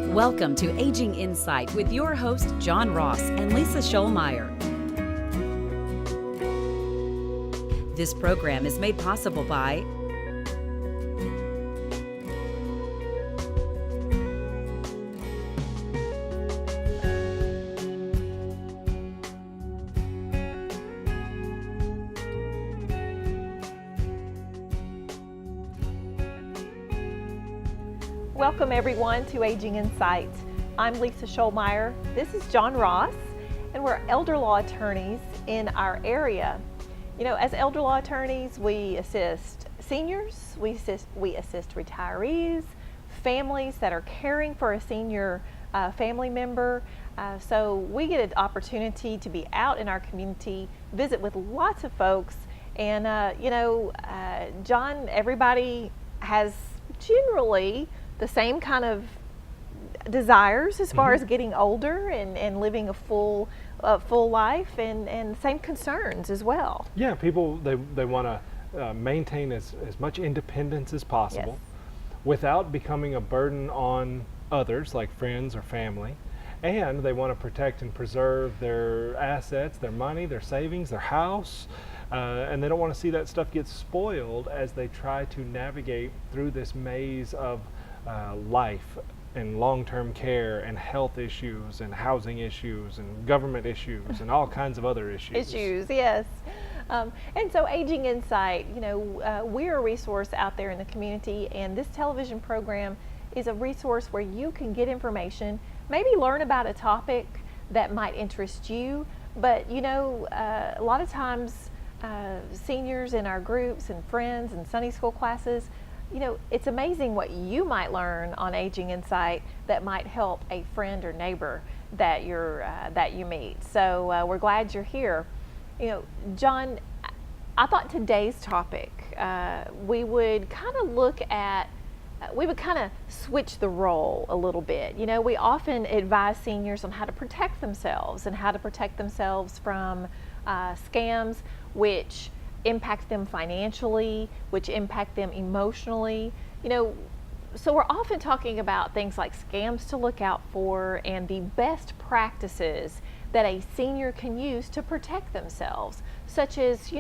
Welcome to Aging Insight with your host, John Ross and Lisa Schollmeyer. This program is made possible by Welcome everyone to Aging Insight. I'm Lisa Schollmeyer. This is John Ross, and we're elder law attorneys in our area. You know, as elder law attorneys, we assist seniors, we assist retirees, families that are caring for a senior family member. So we get an opportunity to be out in our community, visit with lots of folks, and John, everybody has generally the same kind of desires as far as getting older and living a full life, and same concerns as well. Yeah, people, they want to maintain as much independence as possible, yes, without becoming a burden on others like friends or family, and they want to protect and preserve their assets, their money, their savings, their house, and they don't want to see that stuff get spoiled as they try to navigate through this maze of life and long-term care and health issues and housing issues and government issues and all kinds of other issues. Yes. And so Aging Insight, we're a resource out there in the community, and this television program is a resource where you can get information, maybe learn about a topic that might interest you, but a lot of times seniors in our groups and friends and Sunday school classes, it's amazing what you might learn on Aging Insight that might help a friend or neighbor that you meet. So we're glad you're here. John, I thought today's topic, we would kind of switch the role a little bit. We often advise seniors on how to protect themselves and how to protect themselves from scams, which impact them financially, which impact them emotionally. So we're often talking about things like scams to look out for and the best practices that a senior can use to protect themselves, such as,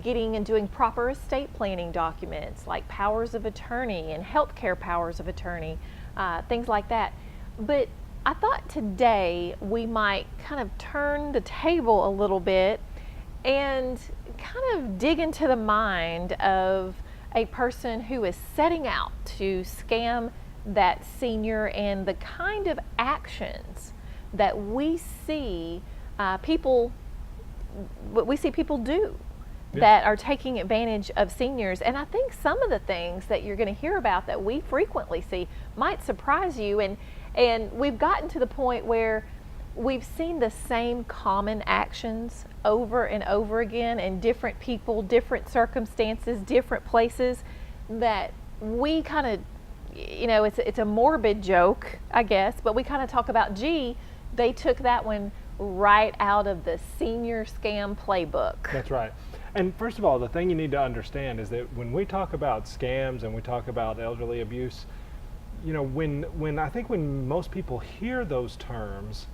getting and doing proper estate planning documents like powers of attorney and healthcare powers of attorney, things like that. But I thought today we might kind of turn the table a little bit and kind of dig into the mind of a person who is setting out to scam that senior and the kind of actions that we see people do that are taking advantage of seniors. And I think some of the things that you're going to hear about that we frequently see might surprise you, and we've gotten to the point where we've seen the same common actions over and over again in different people, different circumstances, different places, that we kind of, it's a morbid joke, I guess, but we kind of talk about, they took that one right out of the senior scam playbook. That's right. And first of all, the thing you need to understand is that when we talk about scams and we talk about elderly abuse, when most people hear those terms,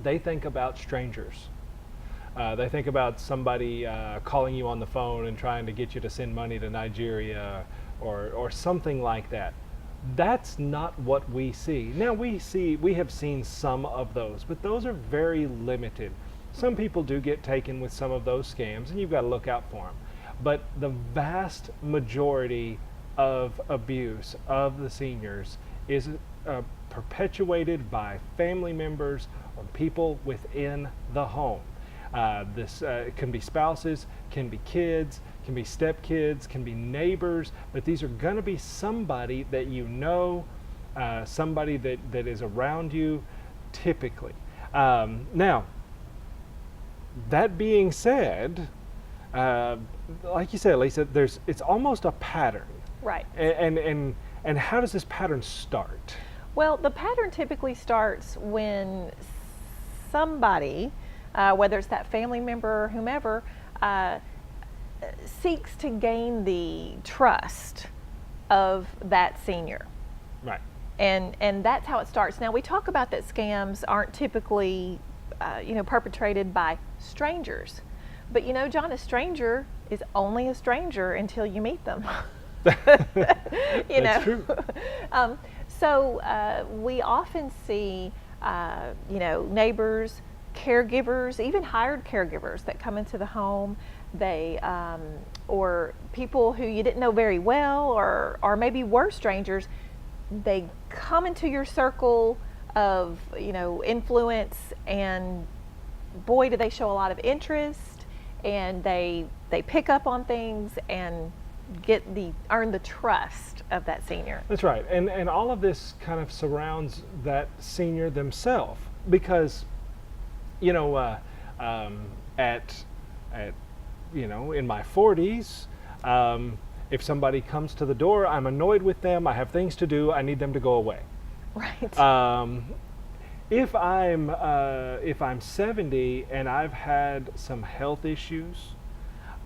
they think about strangers. They think about somebody calling you on the phone and trying to get you to send money to Nigeria or something like that. That's not what we see. Now we have seen some of those, but those are very limited. Some people do get taken with some of those scams, and you've got to look out for them. But the vast majority of abuse of the seniors is perpetuated by family members or people within the home. This can be spouses, can be kids, can be stepkids, can be neighbors, but these are going to be somebody that somebody that is around you typically. Now, that being said, like you said, Lisa, it's almost a pattern. Right. And how does this pattern start? Well, the pattern typically starts when somebody, whether it's that family member or whomever, seeks to gain the trust of that senior. Right. And that's how it starts. Now we talk about that scams aren't typically, perpetrated by strangers, but John, a stranger is only a stranger until you meet them. That's true. So we often see, neighbors, caregivers, even hired caregivers that come into the home. They or people who you didn't know very well, or maybe were strangers. They come into your circle of influence, and boy, do they show a lot of interest, and they pick up on things and earn the trust of that senior. That's right, and all of this kind of surrounds that senior themselves, because at in my 40s, if somebody comes to the door, I'm annoyed with them, I have things to do, I need them to go away. Right. If I'm 70 and I've had some health issues,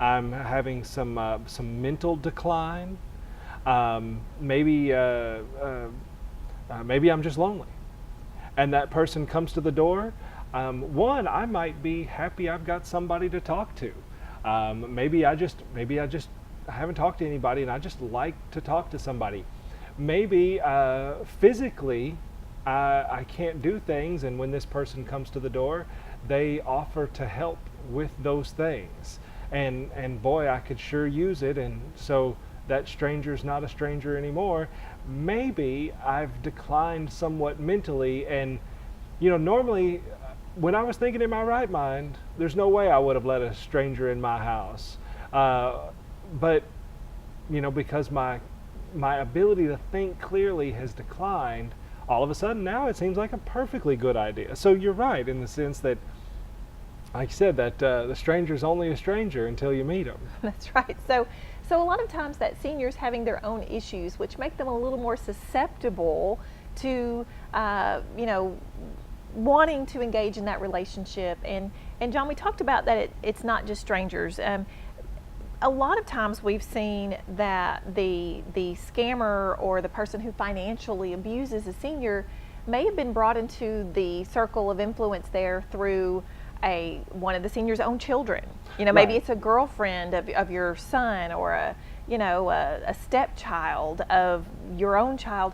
I'm having some mental decline, maybe I'm just lonely, and that person comes to the door, I might be happy I've got somebody to talk to. Maybe I haven't talked to anybody and I just like to talk to somebody. Maybe physically I can't do things, and when this person comes to the door, they offer to help with those things. And boy, I could sure use it, and so that stranger's not a stranger anymore. Maybe I've declined somewhat mentally, and normally when I was thinking in my right mind, there's no way I would have let a stranger in my house. But because my ability to think clearly has declined, all of a sudden now it seems like a perfectly good idea. So you're right in the sense that, like you said, that the stranger's only a stranger until you meet him. That's right. So a lot of times that senior's having their own issues, which make them a little more susceptible to, wanting to engage in that relationship. And John, we talked about that it's not just strangers. A lot of times we've seen that the scammer or the person who financially abuses a senior may have been brought into the circle of influence there through one of the senior's own children. Maybe Right. it's a girlfriend of your son, or a stepchild of your own child,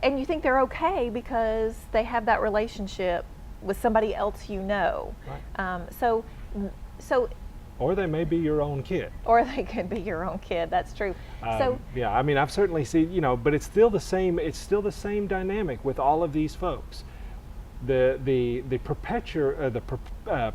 and you think they're okay because they have that relationship with somebody else Right. So Or they may be your own kid. or they could be your own kid. That's true. Yeah, I mean, I've certainly seen, but it's still the same. It's still the same dynamic with all of these folks. The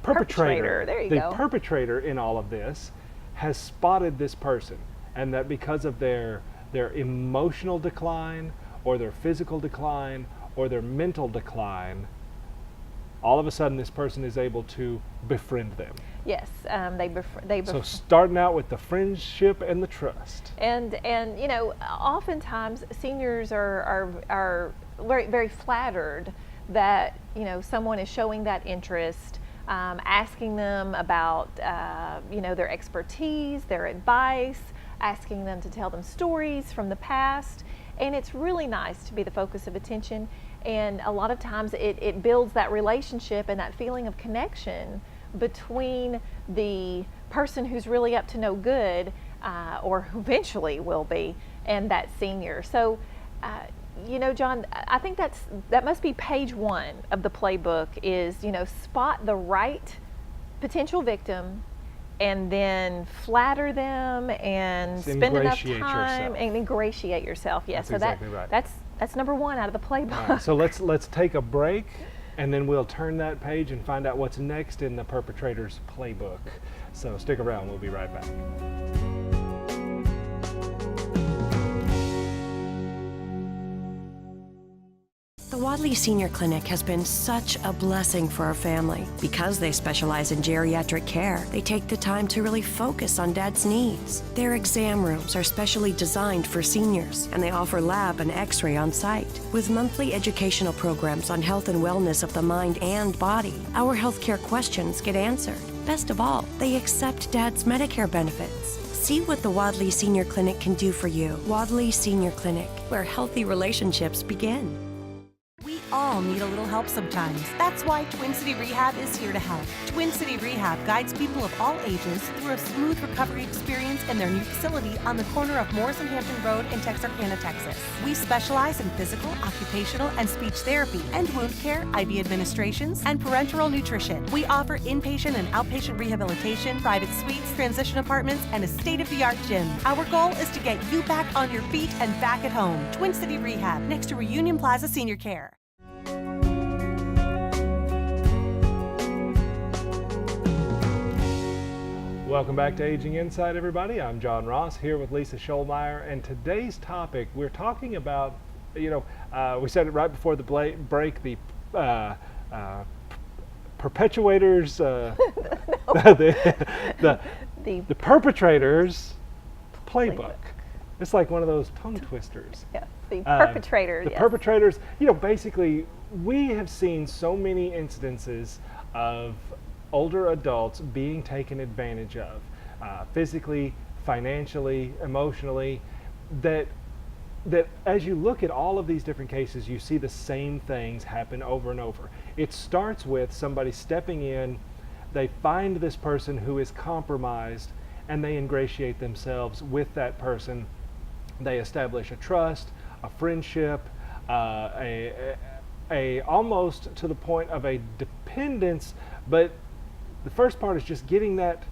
perpetrator. There you the go. perpetrator in all of this has spotted this person, and that because of their emotional decline, or their physical decline, or their mental decline, all of a sudden this person is able to befriend them. Yes, So starting out with the friendship and the trust. and oftentimes seniors are very, very flattered that someone is showing that interest, asking them about their expertise, their advice, asking them to tell them stories from the past, and it's really nice to be the focus of attention. And a lot of times it builds that relationship and that feeling of connection between the person who's really up to no good, or who eventually will be, and that senior. So, John, I think that must be page 1 of the playbook is, spot the right potential victim, and then flatter them and spend enough Ingratiate time yourself. and ingratiate yourself. Yes, That's exactly right. That's number 1 out of the playbook. All right, so let's take a break, and then we'll turn that page and find out what's next in the perpetrator's playbook. So stick around, we'll be right back. The Wadley Senior Clinic has been such a blessing for our family. Because they specialize in geriatric care, they take the time to really focus on Dad's needs. Their exam rooms are specially designed for seniors, and they offer lab and x-ray on site. With monthly educational programs on health and wellness of the mind and body, our healthcare questions get answered. Best of all, they accept Dad's Medicare benefits. See what the Wadley Senior Clinic can do for you. Wadley Senior Clinic, where healthy relationships begin. We all need a little help sometimes. That's why Twin City Rehab is here to help. Twin City Rehab guides people of all ages through a smooth recovery experience in their new facility on the corner of Morris and Hampton Road in Texarkana, Texas. We specialize in physical, occupational, and speech therapy and wound care, IV administrations, and parenteral nutrition. We offer inpatient and outpatient rehabilitation, private suites, transition apartments, and a state-of-the-art gym. Our goal is to get you back on your feet and back at home. Twin City Rehab, next to Reunion Plaza Senior Care. Welcome back to Aging Insight, everybody. I'm John Ross here with Lisa Scholmeyer, and today's topic, we're talking about, we said it right before the break, the perpetuators, the perpetrators playbook. It's like one of those tongue twisters. Yeah, the perpetrator. The perpetrators, basically, we have seen so many incidences of older adults being taken advantage of, physically, financially, emotionally, that as you look at all of these different cases, you see the same things happen over and over. It starts with somebody stepping in, they find this person who is compromised, and they ingratiate themselves with that person. They establish a trust, a friendship, a almost to the point of a dependence, but the first part is just getting that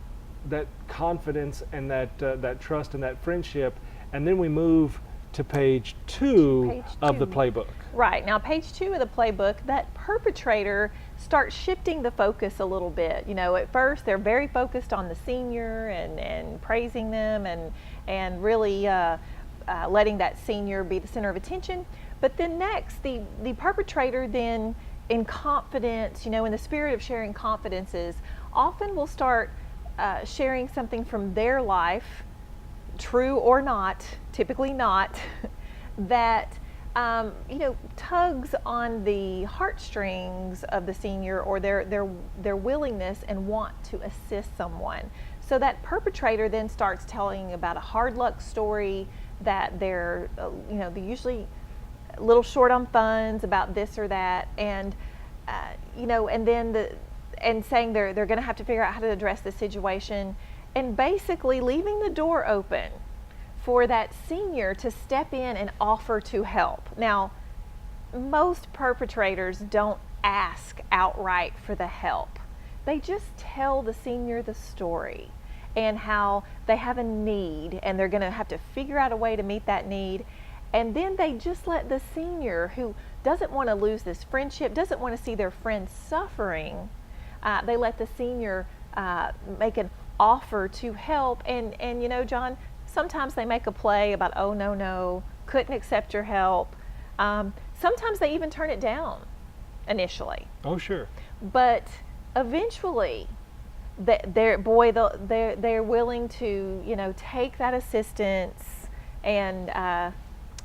confidence and that trust and that friendship, and then we move to page two of the playbook. Right. Now, page 2 of the playbook, that perpetrator starts shifting the focus a little bit. At first they're very focused on the senior and praising them and really letting that senior be the center of attention. But then next, the perpetrator then, in confidence, in the spirit of sharing confidences, often will start sharing something from their life, true or not, typically not, that tugs on the heartstrings of the senior or their willingness and want to assist someone. So that perpetrator then starts telling about a hard luck story that they're usually a little short on funds about this or that, and and saying they're going to have to figure out how to address the situation, and basically leaving the door open for that senior to step in and offer to help. Now, most perpetrators don't ask outright for the help. They just tell the senior the story and how they have a need and they're going to have to figure out a way to meet that need. And then they just let the senior, who doesn't want to lose this friendship, doesn't want to see their friend suffering, they let the senior make an offer to help. And John, sometimes they make a play about, oh, no, couldn't accept your help. Sometimes they even turn it down initially. Oh, sure. But eventually, they're willing to, take that assistance and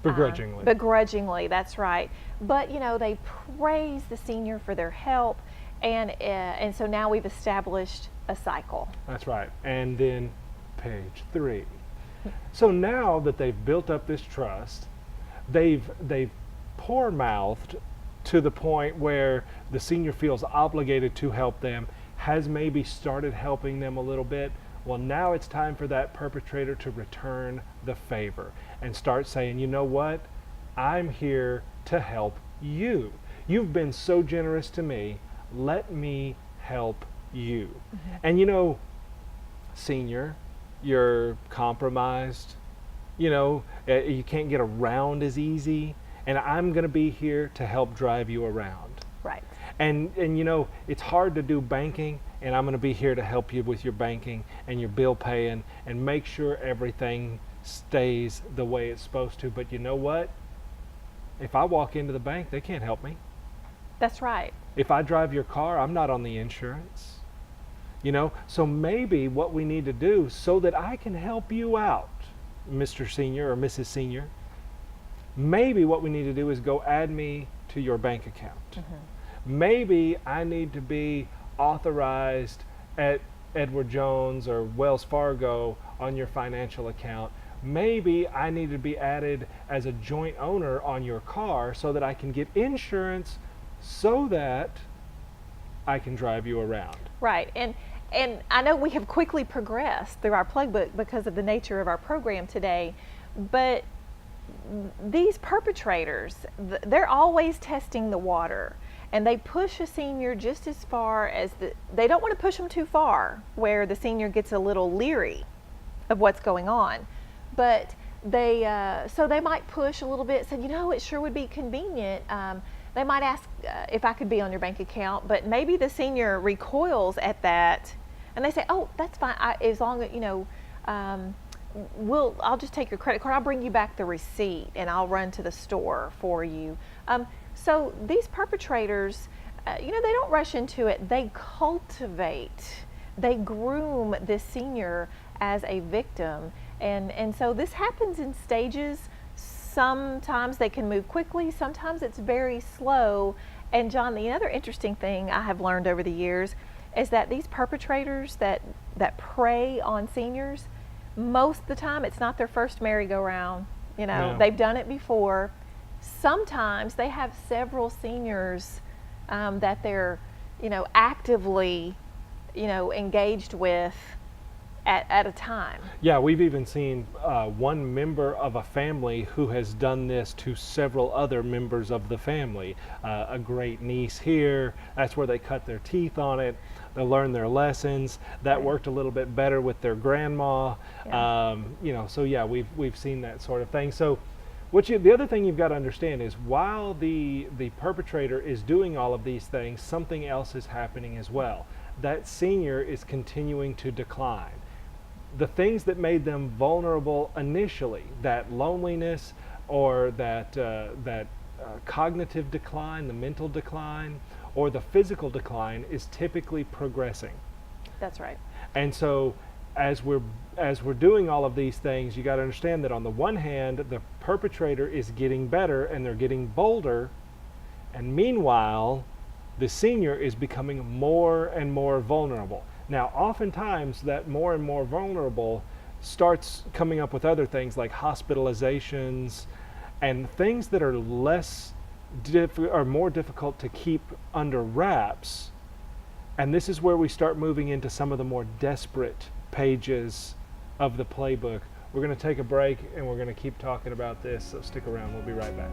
begrudgingly, that's right. But they praise the senior for their help, and so now we've established a cycle. That's right. And then page 3. So now that they've built up this trust, they've poor-mouthed to the point where the senior feels obligated to help them, has maybe started helping them a little bit. Well, now it's time for that perpetrator to return the favor and start saying, you know what? I'm here to help you. You've been so generous to me. Let me help you. And senior, you're compromised. You can't get around as easy. And I'm going to be here to help drive you around. Right. And it's hard to do banking, and I'm going to be here to help you with your banking and your bill paying and make sure everything stays the way it's supposed to. But you know what? If I walk into the bank, they can't help me. That's right. If I drive your car, I'm not on the insurance. So maybe what we need to do so that I can help you out, Mr. Senior or Mrs. Senior, maybe what we need to do is go add me to your bank account. Maybe I need to be authorized at Edward Jones or Wells Fargo on your financial account. Maybe I need to be added as a joint owner on your car so that I can get insurance so that I can drive you around. Right, and I know we have quickly progressed through our plug book because of the nature of our program today, but these perpetrators, they're always testing the water, and they push a senior just as far as they don't want to push them too far where the senior gets a little leery of what's going on, but so they might push a little bit, saying, you know, it sure would be convenient. They might ask if I could be on your bank account, but maybe the senior recoils at that, and they say, oh, that's fine, as long as, you know, I'll just take your credit card, I'll bring you back the receipt, and I'll run to the store for you. So these perpetrators, you know, they don't rush into it, they cultivate, they groom this senior as a victim, and so this happens in stages. Sometimes they can move quickly, sometimes it's very slow. And John, the other interesting thing I have learned over the years is that these perpetrators that prey on seniors, most of the time it's not their first merry-go-round. You know, No. They've done it before. Sometimes they have several seniors that they're, you know, actively, you know, engaged with at a time. Yeah, we've even seen one member of a family who has done this to several other members of the family. A great niece here, that's where they cut their teeth on it. They learn their lessons. That worked a little bit better with their grandma. Yeah. You know, so yeah, we've seen that sort of thing. So the other thing you've got to understand is while the perpetrator is doing all of these things, something else is happening as well. That senior is continuing to decline. The things that made them vulnerable initially, that loneliness or that cognitive decline, the mental decline, or the physical decline, is typically progressing. That's right. And so as we're doing all of these things, you got to understand that on the one hand, the perpetrator is getting better and they're getting bolder, and meanwhile, the senior is becoming more and more vulnerable. Now, oftentimes that more and more vulnerable starts coming up with other things like hospitalizations and things that are more difficult to keep under wraps. And this is where we start moving into some of the more desperate pages of the playbook. We're going to take a break and we're going to keep talking about this, so stick around. We'll be right back.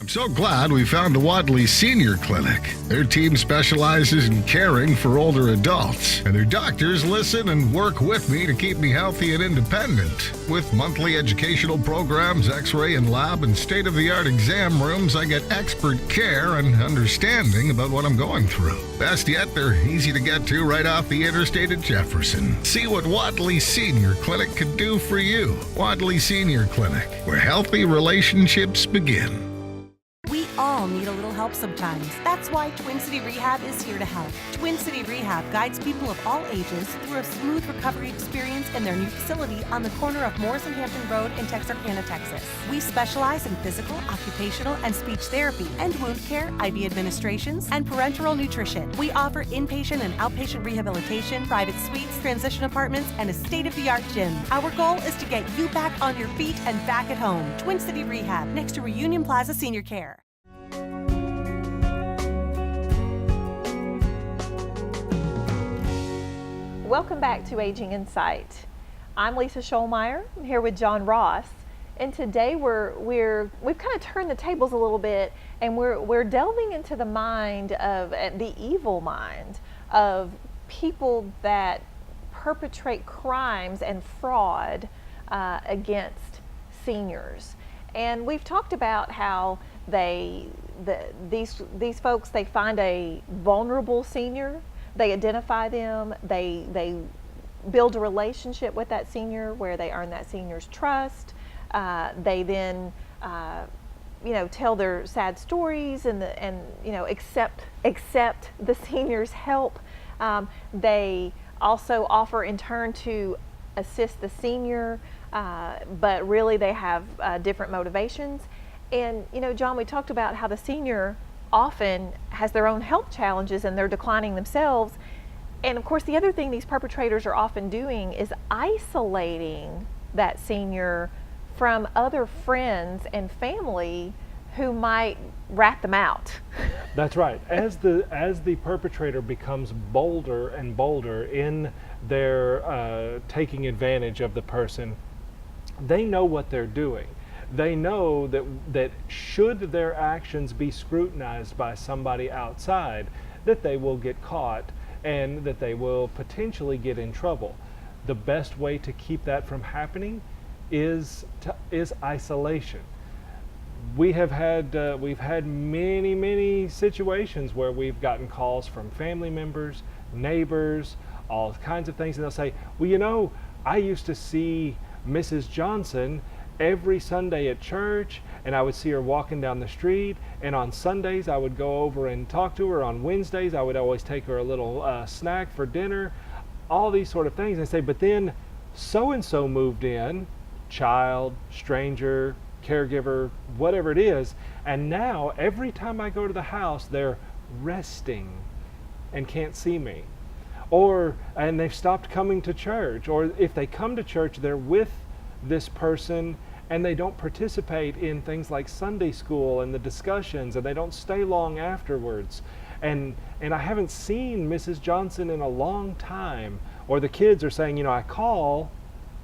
I'm so glad we found the Wadley Senior Clinic. Their team specializes in caring for older adults, and their doctors listen and work with me to keep me healthy and independent. With monthly educational programs, x-ray and lab, and state-of-the-art exam rooms, I get expert care and understanding about what I'm going through. Best yet, they're easy to get to right off the interstate at Jefferson. See what Wadley Senior Clinic could do for you. Wadley Senior Clinic, where healthy relationships begin. We all need a little help sometimes. That's why Twin City Rehab is here to help. Twin City Rehab guides people of all ages through a smooth recovery experience in their new facility on the corner of Morris and Hampton Road in Texarkana, Texas. We specialize in physical, occupational, and speech therapy and wound care, IV administrations, and parenteral nutrition. We offer inpatient and outpatient rehabilitation, private suites, transition apartments, and a state-of-the-art gym. Our goal is to get you back on your feet and back at home. Twin City Rehab, next to Reunion Plaza Senior Care. Welcome back to Aging in Sight. I'm Lisa Scholmeyer. I'm here with John Ross, and today we've kind of turned the tables a little bit, and we're delving into the mind of the evil mind of people that perpetrate crimes and fraud against seniors. And we've talked about how these folks, they find a vulnerable senior. They identify them, they build a relationship with that senior where they earn that senior's trust. They then, tell their sad stories and accept the senior's help. They also offer in turn to assist the senior, but really they have different motivations. And John, we talked about how the senior often has their own health challenges and they're declining themselves. And of course, the other thing these perpetrators are often doing is isolating that senior from other friends and family who might rat them out. That's right. As the perpetrator becomes bolder and bolder in their taking advantage of the person, they know what they're doing. They know that should their actions be scrutinized by somebody outside, that they will get caught and that they will potentially get in trouble. The best way to keep that from happening is isolation. We've had many situations where we've gotten calls from family members, neighbors, all kinds of things, and they'll say, well, you know, I used to see Mrs. Johnson every Sunday at church, and I would see her walking down the street, and on Sundays I would go over and talk to her. On Wednesdays I would always take her a little snack for dinner, all these sort of things. And they say, but then so-and-so moved in, child, stranger, caregiver, whatever it is, and now every time I go to the house they're resting and can't see me. And they've stopped coming to church, or if they come to church they're with this person and they don't participate in things like Sunday school and the discussions, and they don't stay long afterwards. And I haven't seen Mrs. Johnson in a long time. Or the kids are saying, you know, I call,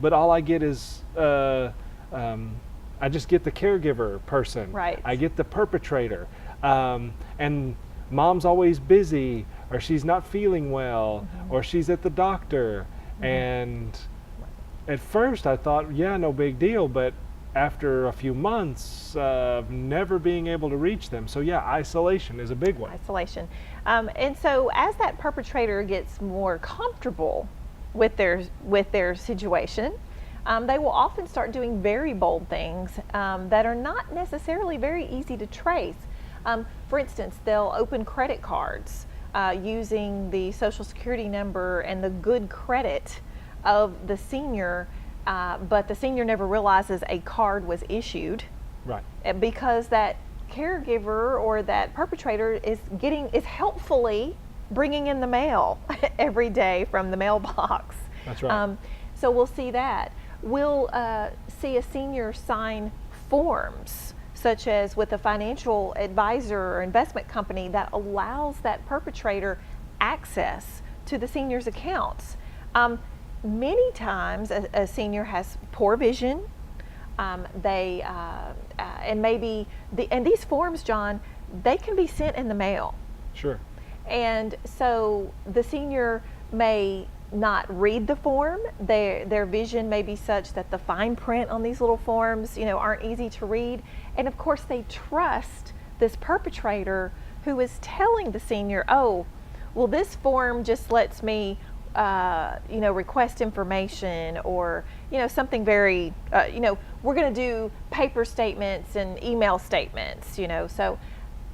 but all I get is, I just get the caregiver person. Right. I get the perpetrator. And mom's always busy, or she's not feeling well, or she's at the doctor. And at first I thought, yeah, no big deal, but after a few months of never being able to reach them. So yeah, isolation is a big one. Isolation. And so as that perpetrator gets more comfortable with their situation, they will often start doing very bold things that are not necessarily very easy to trace. For instance, they'll open credit cards using the Social Security number and the good credit of the senior, but the senior never realizes a card was issued. Right. Because that caregiver or that perpetrator is helpfully bringing in the mail every day from the mailbox. That's right. So we'll see that. We'll see a senior sign forms, such as with a financial advisor or investment company that allows that perpetrator access to the senior's accounts. Many times a senior has poor vision. And these forms, John, they can be sent in the mail. Sure. And so the senior may not read the form. Their vision may be such that the fine print on these little forms, you know, aren't easy to read. And of course they trust this perpetrator who is telling the senior, oh, well, this form just lets me request information, or, you know, something very, we're going to do paper statements and email statements, you know. So,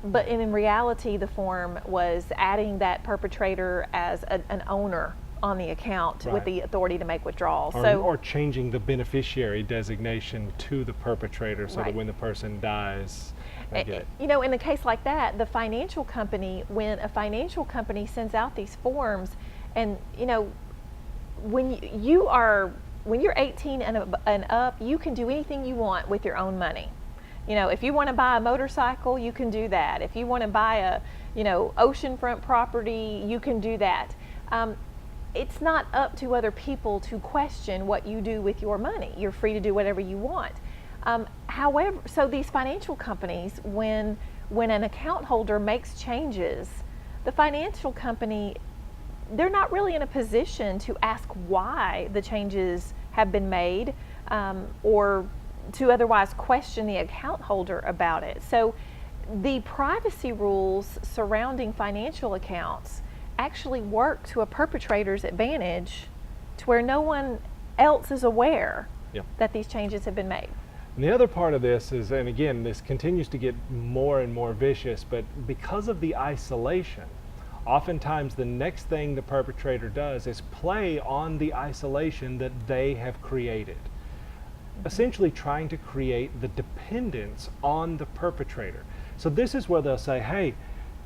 but in reality, the form was adding that perpetrator as an owner on the account, right, with the authority to make withdrawals. Or changing the beneficiary designation to the perpetrator so right, that when the person dies, they get it. You know, in a case like that, the financial company, when a financial company sends out these forms, and, you know, when you're 18 and up, you can do anything you want with your own money. You know, if you want to buy a motorcycle, you can do that. If you want to buy a, oceanfront property, you can do that. It's not up to other people to question what you do with your money. You're free to do whatever you want. However, so these financial companies, when an account holder makes changes, the financial company, they're not really in a position to ask why the changes have been made, or to otherwise question the account holder about it. So the privacy rules surrounding financial accounts actually work to a perpetrator's advantage, to where no one else is aware, yep, that these changes have been made. And the other part of this is, and again, this continues to get more and more vicious, but because of the isolation, oftentimes the next thing the perpetrator does is play on the isolation that they have created. essentially trying to create the dependence on the perpetrator. So this is where they'll say, hey,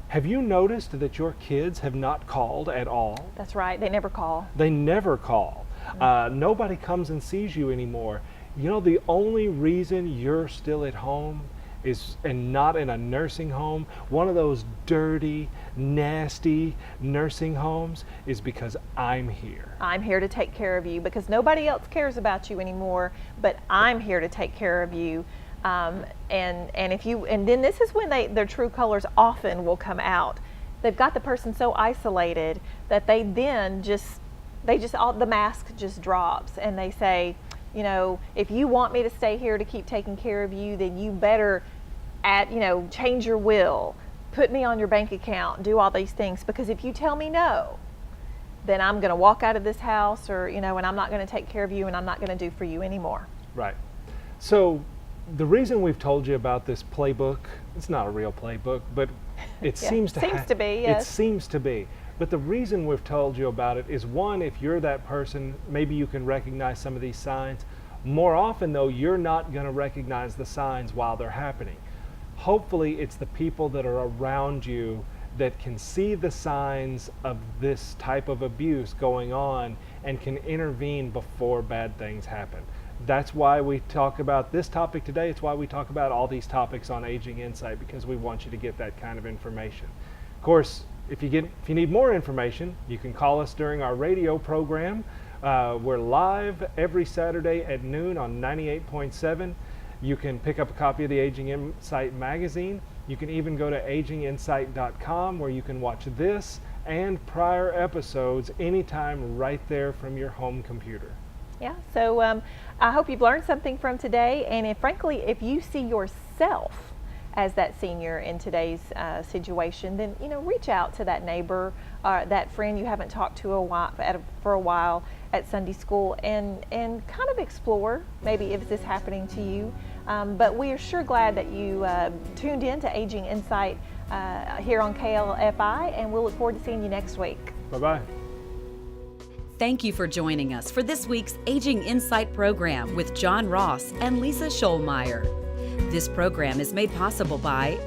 have you noticed that your kids have not called at all? That's right. They never call. They never call. Nobody comes and sees you anymore. You know, the only reason you're still at home is, and not in a nursing home, one of those dirty, nasty nursing homes, is because I'm here. I'm here to take care of you because nobody else cares about you anymore, but I'm here to take care of you. And then this is when their true colors often will come out. They've got the person so isolated that the mask just drops, and they say, you know, if you want me to stay here to keep taking care of you, then you better change your will, put me on your bank account, do all these things, because if you tell me no, then I'm going to walk out of this house, or, and I'm not going to take care of you, and I'm not going to do for you anymore. Right. So the reason we've told you about this playbook, it's not a real playbook, but it seems to be, yes. It seems to be. But the reason we've told you about it is, one, if you're that person, maybe you can recognize some of these signs. More often, though, you're not going to recognize the signs while they're happening. Hopefully, it's the people that are around you that can see the signs of this type of abuse going on and can intervene before bad things happen. That's why we talk about this topic today. It's why we talk about all these topics on Aging Insight, because we want you to get that kind of information. Of course, if you need more information, you can call us during our radio program. We're live every Saturday at noon on 98.7. You can pick up a copy of the Aging Insight magazine. You can even go to aginginsight.com, where you can watch this and prior episodes anytime right there from your home computer. Yeah, so I hope you've learned something from today, and frankly, if you see yourself as that senior in today's situation, then reach out to that neighbor, that friend you haven't talked to for a while at Sunday school, and kind of explore maybe if this is happening to you. But we are sure glad that you tuned in to Aging Insight here on KLFI, and we'll look forward to seeing you next week. Bye-bye. Thank you for joining us for this week's Aging Insight program with John Ross and Lisa Scholmeyer. This program is made possible by